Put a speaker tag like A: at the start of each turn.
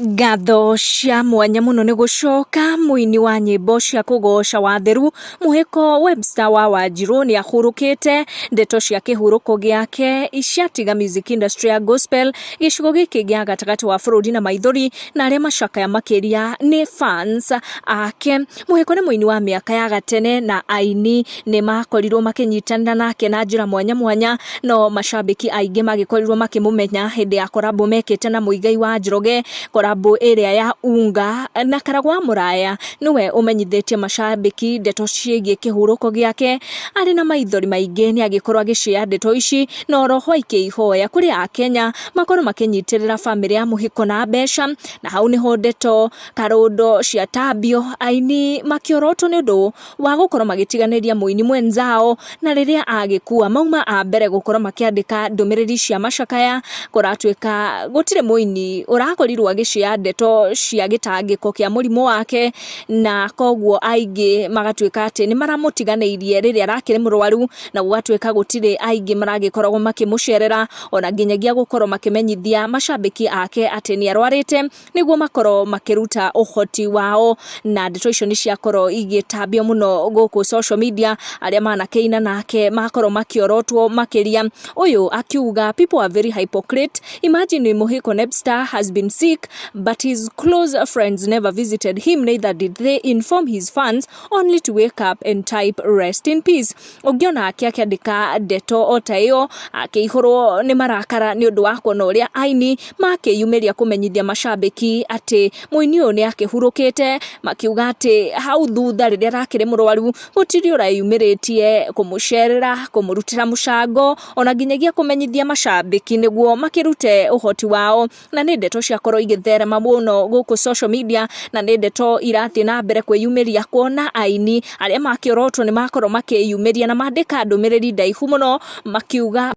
A: Ngatho cia mwanya muno ni gucoka muini wa nyimbo cia kugoca watheru Muhiko Webster wa Wanjiru ni ahurukite ndeto cia kihuruko giake ciatiga music industry ya gospel gicigo giki gia gatagati wa bururi na maithori na aria macakaya makiria ni fans ake. Muhiko ni muini wa miaka ya gatene na Aini ni makorirwo makinyitanira nake na njira mwanya mwanya, no mashabiki aingi magikorirwo makimumenya hindi ya korabo mekete na Muigai wa Njoroge, korabo area ya Unga na Karagwa Muraya. Niwe umenyithitie mashabiki ndeto ciigie kihuruko giake, ari na maithori maingi ni agikorwo agicia ndeto ici no roho ikiihoya kuri a Kenya makorwo makinyitirira family ya Muhiko na mbeca, na hau niho ndeto karundo cia tabio Aini makioroto ni undu wa gukorwo magitiganiria muini mwenzao, na riria agikua mauma a mbere gukorwo makiandika ndumiriri cia macakaya kuratuika gutire muini urakorirwo agicia ndeto cia gitangiko kia murimu wake, na koguo aingi magatuika ati ni maramutiganirie riria arakire murwaru, na gugatuika gutire aingi maragikoragwo makimucerera ona nginyagia gukorwo makimenyithia mashabiki ake ati ni arwarite niguo makorwo makiruta uhoti wao, na ndeto icio ni ciakorwo igitabio muno guku social media. Aria manakeina nake makorwo makiorotwo makiria, uyu akiuga people are very hypocrite. Imagine Muhiko Nebster has been sick but his close friends never visited him, neither did they inform his fans, only to wake up and type rest in peace. Ugiona akiandika ndeto otayo akihoro ni marakara ni undu wa kuona uria Aini makiyumiria kumenyithia mashabiki ati muini uyu ni akihurukite, makiuga ati hau thutha riria arakire murwaru gutiri urayumiritie kumucerera kumurutira mucango ona nginyagia kumenyithia mashabiki niguo makirute uhoti wao, na ni ndeto ciakorwo igitherema muno guku social media, na ni ndeto irathi na mbere kwiyumiria kuona Aini aria makiorotwo ni makorwo makiyumiria na mandika ndumiriri ndaihu muno makiuga